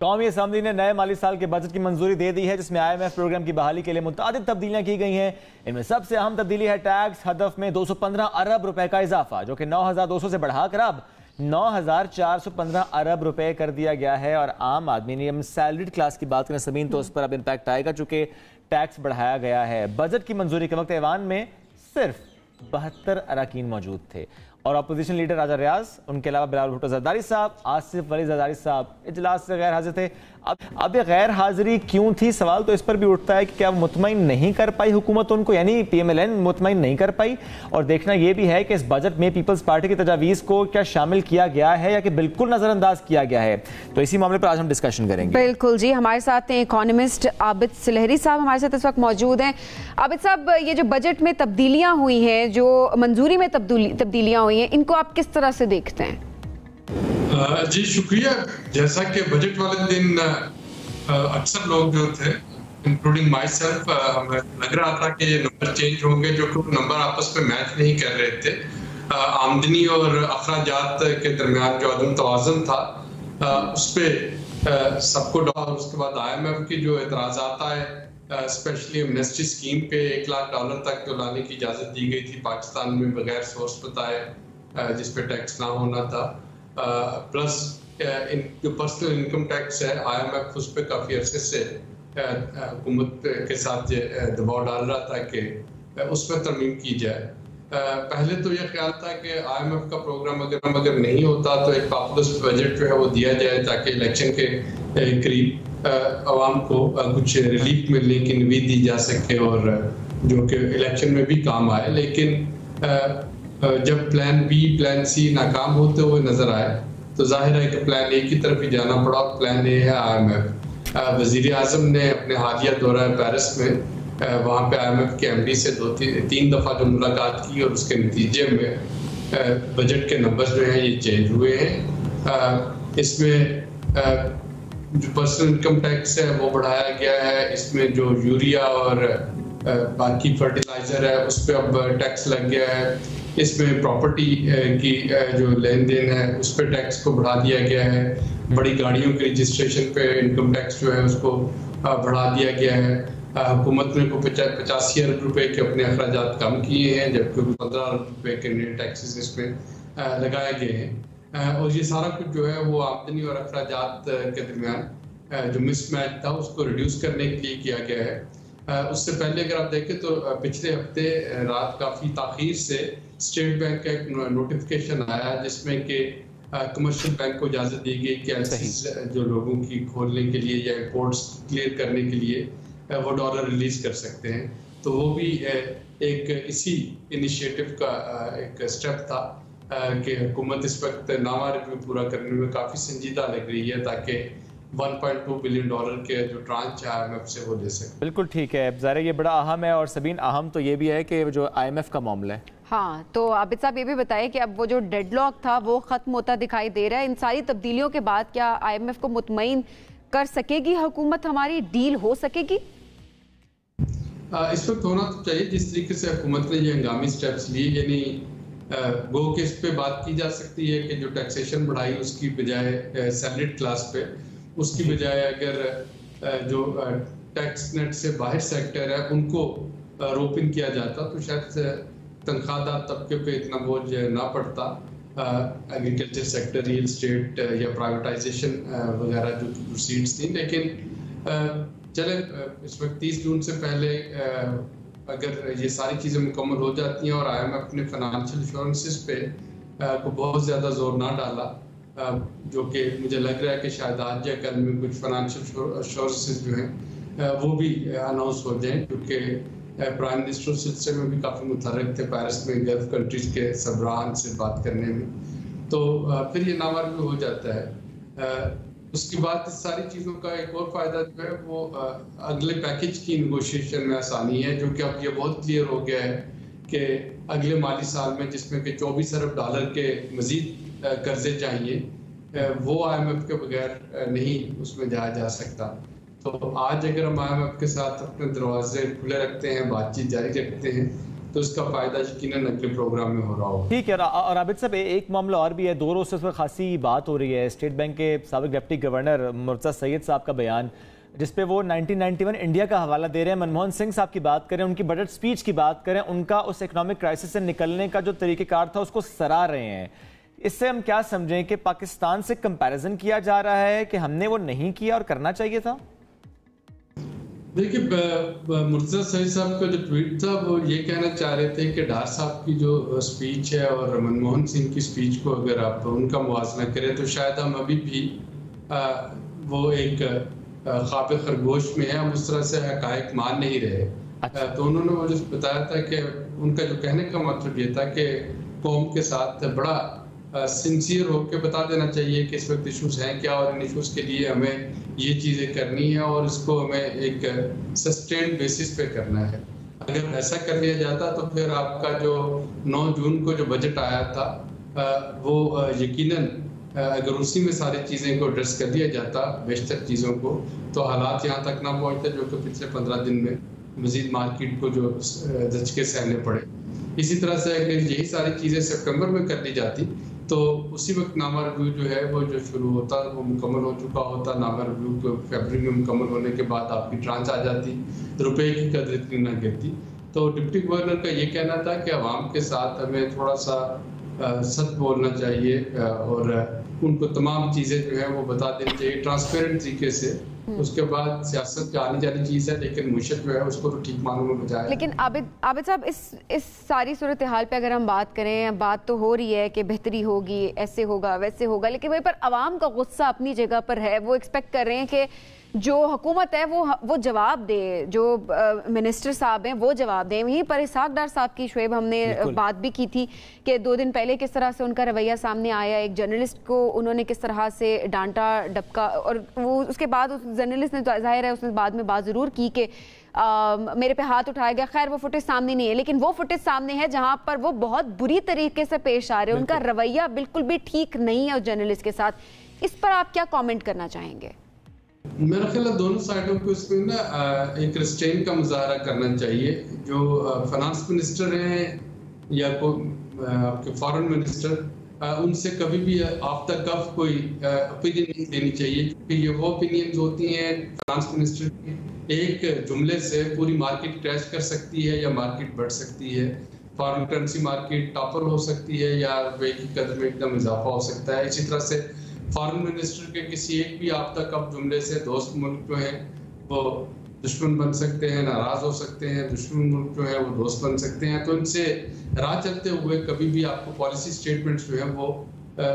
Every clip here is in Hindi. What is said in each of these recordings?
कौमी असम्बली ने नए माली साल के बजट की मंजूरी दे दी है, जिसमें IMF प्रोग्राम की बहाली के लिए मुतअद्दिद तब्दीलियां की गई हैं। इनमें सबसे अहम तब्दीली है टैक्स हदफ में 215 अरब रुपए का इजाफा, जो कि 9,200 से बढ़ाकर अब 9,415 अरब रुपए कर दिया गया है। और आम आदमी ने सैलरीड क्लास की बात करें समीन, तो उस पर अब इम्पैक्ट आएगा, चूंकि टैक्स बढ़ाया गया है। बजट की मंजूरी के वक्त ऐवान में सिर्फ 72 अरकान मौजूद थे और अपोजिशन लीडर राजा रियाज, उनके अलावा बिलावल भुट्टो जरदारी साहब, आसिफ वली जरदारी साहब इजलास से गैर हाजिर थे। अब ये गैर हाजिरी क्यों थी, सवाल तो इस पर भी उठता है कि क्या मुतमईन नहीं कर पाई हुकूमत उनको, यानी PMLN मुतमईन नहीं कर पाई। और देखना यह भी है कि इस बजट में पीपल्स पार्टी की तजावीज़ को क्या शामिल किया गया है या कि बिल्कुल नजरअंदाज किया गया है। तो इसी मामले पर आज हम डिस्कशन करेंगे। बिल्कुल जी, हमारे साथ इकोनॉमिस्ट आबिद सुलहरी साहब हमारे साथ इस वक्त मौजूद हैं। आबिद साहब, ये जो बजट में तब्दीलियां हुई हैं, जो मंजूरी में तब्दीलियां हुई हैं, इनको आप किस तरह से देखते हैं? जी शुक्रिया। जैसा कि बजट वाले दिन अक्सर लोग जो थे, इंक्लूडिंग माई सेल्फ, हमें लग रहा था कि ये नंबर चेंज होंगे, जो नंबर आपस में मैच नहीं कर रहे थे। आमदनी और अखराजात के दरमियान जो अदम तवाज़ुन था, उस पर सबको डाल। उसके बाद IMF की जो एतराज़ात आए, स्पेशली एमनेस्टी स्कीम पे $1 लाख तक जो लाने की इजाज़त दी गई थी पाकिस्तान में बगैर सोर्स बताए, जिस पे टैक्स ना होना था। प्लस जो पर्सनल इनकम टैक्स है, IMF उस पर काफ़ी अरसे से हुकूमत के साथ दबाव डाल रहा था कि उसमें तरमीम की जाए। पहले तो यह ख्याल था कि IMF का प्रोग्राम अगर नहीं होता तो एक पॉपुलर बजट जो है वो दिया जाए, ताकि इलेक्शन के करीब आवाम को कुछ रिलीफ मिलने की उम्मीद दी जा सके और जो कि इलेक्शन में भी काम आए। लेकिन जब प्लान B, प्लान C नाकाम होते हुए नजर आए, तो जाहिर है कि प्लान A की तरफ ही जाना पड़ा। प्लान A है IMF। वजीर आजम ने अपने हालिया दौरा पेरिस में वहाँ पे IMF के MD से 2-3 दफ़ा जो मुलाकात की, और उसके नतीजे में बजट के नंबर जो हैं ये चेंज हुए हैं। इसमें जो पर्सनल इनकम टैक्स है वो बढ़ाया गया है। इसमें जो यूरिया और बाकी फर्टिलाइजर है उस पर अब टैक्स लग गया है। इसमें प्रॉपर्टी की जो लेन देन है उस पर टैक्स को बढ़ा दिया गया है। बड़ी गाड़ियों के रजिस्ट्रेशन पे इनकम टैक्स जो है उसको बढ़ा दिया गया है। हुकूमत ने 85 अरब रुपए के अपने अखराजात कम किए हैं, जबकि 15 अरब रुपए के नए टैक्सेस इसमें लगाए गए हैं। और ये सारा कुछ जो है वो आमदनी और अखराजात के दरमियान जो मिसमैच था उसको रिड्यूस करने के लिए किया गया है। उससे पहले अगर आप देखें तो पिछले हफ्ते रात काफ़ी ताख़ीर से स्टेट बैंक का एक नोटिफिकेशन आया, जिसमें कि कमर्शियल बैंक को इजाज़त दी गई कि LCs जो लोगों की खोलने के लिए या इंपोर्ट्स क्लियर करने के लिए वो डॉलर रिलीज कर सकते हैं। तो वो भी एक इसी इनिशिएटिव का एक स्टेप था कि हुकूमत इस वक्त नामा रिव्यू पूरा करने में काफ़ी संजीदा लग रही है, ताकि $1.2 बिलियन के जो ट्रांच है IMF से वो दे सके। बिल्कुल ठीक है, ज़ाहिर ये बड़ा अहम है। और सबीन, अहम तो ये भी है कि जो IMF का मामला है। हाँ, तो आबिद साहब ये भी बताएं कि अब वो जो डेडलॉक था वो ख़त्म होता दिखाई दे रहा है। इन सारी तब्दीलियों के बाद क्या IMF को मुतमईन कर सकेगी हुकूमत, हमारी डील हो सकेगी? इस वक्त होना तो चाहिए। जिस तरीके से हुकूमत ने ये हंगामी स्टेप्स लिए, यानी गो के इस पे बात की जा सकती है कि जो टैक्सेशन बढ़ाई उसकी बजाय सैलरीड क्लास पे, उसकी बजाय अगर जो टैक्स नेट से बाहर सेक्टर है उनको रोप इन किया जाता तो शायद तनख्वाहदार तबके पे इतना बोझ ना पड़ता। एग्रीकल्चर सेक्टर, रियल इस्टेट या प्राइवेटाइजेशन वगैरह जो प्रोसीड्स थी। लेकिन चले इस वक्त 30 जून से पहले अगर ये सारी चीज़ें मुकम्मल हो जाती हैं और IMF अपने फाइनेंशियल इंश्योरेंसेस पे को बहुत ज़्यादा जोर ना डाला, जो कि मुझे लग रहा है कि शायद आज या कल में कुछ फाइनेंशियल इंश्योरेंसेस जो हैं वो भी अनाउंस हो जाएं, क्योंकि प्राइम मिनिस्टर सिलसिले में भी काफ़ी मुतहर्रिक थे पेरिस में गल्फ कंट्रीज के सबरान से बात करने में। तो फिर ये नामार्ग हो जाता है। उसके बाद इस सारी चीज़ों का एक और फ़ायदा जो है वो अगले पैकेज की निगोशिएशन में आसानी है, जो कि अब ये बहुत क्लियर हो गया है कि अगले माली साल में जिसमें कि $24 अरब के मज़ीद कर्जे चाहिए, वो IMF के बगैर नहीं उसमें जाया जा सकता। तो आज अगर हम IMF के साथ अपने दरवाजे खुले रखते हैं, बातचीत जारी रखते हैं, तो इसका फायदा यकीनन अगले प्रोग्राम में हो रहा होगा। ठीक है। और आबिद साहब एक मामला और भी है, 2 रोज से उस पर खासी बात हो रही है, स्टेट बैंक के साबिक डिप्टी गवर्नर मुर्तज़ा सैयद साहब का बयान, जिसपे वो 1991 इंडिया का हवाला दे रहे हैं, मनमोहन सिंह साहब की बात करें, उनकी बजट स्पीच की बात करें, उनका उस इकोनॉमिक क्राइसिस से निकलने का जो तरीक़ेकार था उसको सराह रहे हैं। इससे हम क्या समझें कि पाकिस्तान से कंपैरिजन किया जा रहा है कि हमने वो नहीं किया और करना चाहिए था? देखिए, मुर्तज़ा सईद साहब का जो ट्वीट था वो ये कहना चाह रहे थे कि डार साहब की जो स्पीच है और मनमोहन सिंह की स्पीच को अगर आप उनका मुवाजना करें तो शायद हम अभी भी वो एक ख्वाब खरगोश में है, हम उस तरह से हकायक मान नहीं रहे। अच्छा। तो उन्होंने मुझे बताया था कि उनका जो कहने का मतलब ये था कि कौम के साथ बड़ा सिंसियर होकर बता देना चाहिए कि इस वक्त इशूज़ हैं क्या और इन इशूज़ के लिए हमें ये चीज़ें करनी है और इसको हमें एक सस्टेन्ड बेसिस पे करना है। अगर ऐसा कर लिया जाता तो फिर आपका जो 9 जून को जो बजट आया था वो यकीनन अगर उसी में सारी चीज़ें को एड्रेस कर दिया जाता, बेशतर चीज़ों को, तो हालात यहाँ तक ना पहुँचते जो कि पिछले 15 दिन में मजीद मार्केट को जो झटके सहने पड़े। इसी तरह से अगर यही सारी चीज़ें सितंबर में कर ली जाती तो उसी वक्त नामा रिव्यू जो है वो जो शुरू होता वो मुकम्मल हो चुका होता। नामा रिव्यू को फरवरी में मुकम्मल होने के बाद आपकी ट्रांच आ जाती, रुपए की कदर इतनी ना गिरती। तो डिप्टी गवर्नर का ये कहना था कि अवाम के साथ हमें थोड़ा सा सच बोलना चाहिए और उनको तमाम चीज़ें जो है वो बता देनी चाहिए ट्रांसपेरेंट तरीके से। उसके बाद सियासत की आनी जानी चीज़ है, लेकिन मुशक जो है उसको तो ठीक मानों में बजाय। लेकिन आबिद साहब, इस सारी सूरत हाल पे अगर हम बात करें, बात तो हो रही है कि बेहतरी होगी, ऐसे होगा वैसे होगा, लेकिन वहीं पर आवाम का गुस्सा अपनी जगह पर है। वो एक्सपेक्ट कर रहे हैं कि जो हुकूमत है वो जवाब दे, जो मिनिस्टर साहब हैं वो जवाब दें। वहीं पर इसहाक डार साहब की शुएब हमने बात भी की थी कि 2 दिन पहले किस तरह से उनका रवैया सामने आया, एक जर्नलिस्ट को उन्होंने किस तरह से डांटा डपका, और वो उसके बाद उस जर्नलिस्ट ने जाहिर है उसने बाद में बात ज़रूर की कि मेरे पे हाथ उठाया गया। खैर वो फुटेज सामने नहीं है, लेकिन वो फुटेज सामने है जहां पर वो बहुत बुरी तरीके से पेश आ रहे हैं, उनका रवैया बिल्कुल भी ठीक नहीं है उस जर्नलिस्ट के साथ। इस पर आप क्या कॉमेंट करना चाहेंगे? मेरा ख्याल है दोनों साइडों को इसमें ना एक रिस्ट्रेन का मुजाहरा करना चाहिए। जो फाइनेंस मिनिस्टर हैं या आपके फॉरेन मिनिस्टर, उनसे कभी भी ऑफ द कफ कोई ओपिनियन नहीं देनी चाहिए, क्योंकि ये वो ओपिनियन होती हैं फाइनेंस मिनिस्टर की, एक जुमले से पूरी मार्केट क्रैश कर सकती है या मार्केट बढ़ सकती है। फॉरेन करेंसी मार्केट टॉपर हो सकती है या रुपये की कदर में एकदम इजाफा हो सकता है। इसी तरह से फॉरेन मिनिस्टर के किसी एक भी आप तक अब जुमले से दोस्त मुल्क जो हैं वो दुश्मन बन सकते हैं, नाराज हो सकते हैं, दुश्मन मुल्क जो है वो दोस्त बन सकते हैं। तो इनसे राह चलते हुए कभी भी आपको पॉलिसी स्टेटमेंट्स जो है वो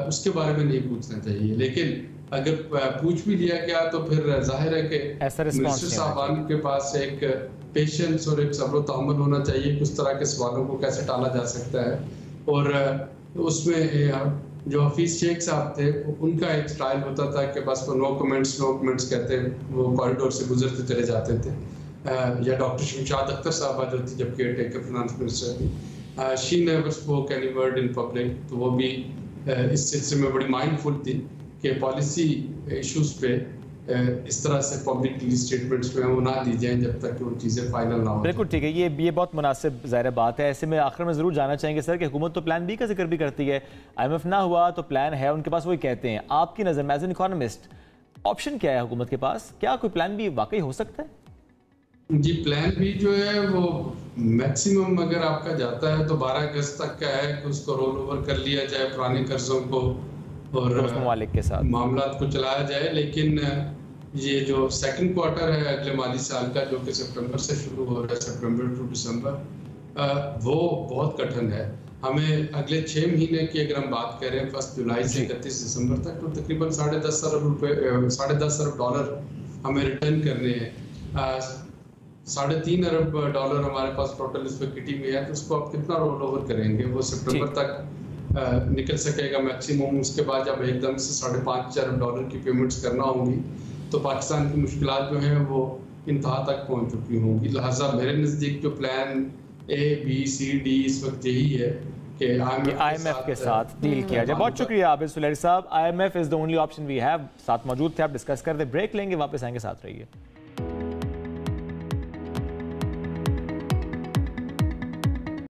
उसके बारे में नहीं पूछना चाहिए। लेकिन अगर पूछ भी लिया गया तो फिर जाहिर है कि मिनिस्टर साहबान के पास एक पेशेंस और एक सब्र तहम्मुल होना चाहिए कि उस तरह के सवालों को कैसे टाला जा सकता है। और उसमें जो हफीज शेख साहब थे उनका एक स्टाइल होता था कि बस वो नो कमेंट्स कहते वो कॉरिडोर से गुजरते चले जाते थे। या डॉक्टर शमशाद अख्तर साहबा जो थी जब केयर टेकर फाइनेंस मिनिस्टर थी, she never spoke any word in public, तो वो भी इस सिलसिले में बड़ी माइंडफुल थी कि पॉलिसी इश्यूज पे इस तरह से पब्लिकली स्टेटमेंट्स जो है वो ना दी जाए जब तक वो चीज़ें फाइनल ना हो। बिल्कुल ठीक है, ये बहुत मुनासिब ज़ाहिर बात है। ऐसे में आखिर में ज़रूर जानना चाहेंगे सर कि हुकूमत तो प्लान बी का जिक्र भी करती है, IMF ना हुआ तो प्लान है उनके पास, वही कहते हैं। आपकी नज़र में एज एन इकोनॉमिस्ट ऑप्शन क्या है हुकूमत के पास? क्या कोई प्लान बी वाकई हो सकता है? जी, प्लान बी जो है वो मैक्सिमम अगर आपका जाता है तो 12 अगस्त तक का है कि उसको रोल ओवर कर लिया जाए पुराने कर्जों को और ममालिक के साथ मामला को चलाया जाए। लेकिन ये जो सेकंड क्वार्टर है अगले माली साल का, जो कि सितंबर से शुरू हो रहा है, सितंबर टू दिसंबर, वो बहुत कठिन है। हमें अगले 6 महीने की अगर हम बात करें 1 जुलाई से 31 दिसंबर तक, तो तकरीबन $10.5 अरब डॉलर हमें रिटर्न करने हैं। $3.5 अरब डॉलर हमारे पास टोटल इस वक्त किटी में है, तो उसको आप कितना रोल ओवर करेंगे? वो सितंबर तक निकल सकेगा मैक्सिमम। उसके बाद जब एकदम से $5.5 अरब डॉलर की पेमेंट्स करना होंगी तो पाकिस्तान की मुश्किलात जो हैं वो इंतहा तक पहुंच चुकी होंगी। लिहाजा मेरे नज़दीक जो plan A, B, C, D इस वक्त यही है कि IMF के साथ डील किया जाए। बहुत शुक्रिया आबिद सुलहरी साहब। IMF is the only option we have. साथ मौजूद थे, आप डिस्कस कर दे। ब्रेक लेंगे, वापस आएंगे, साथ रहिए।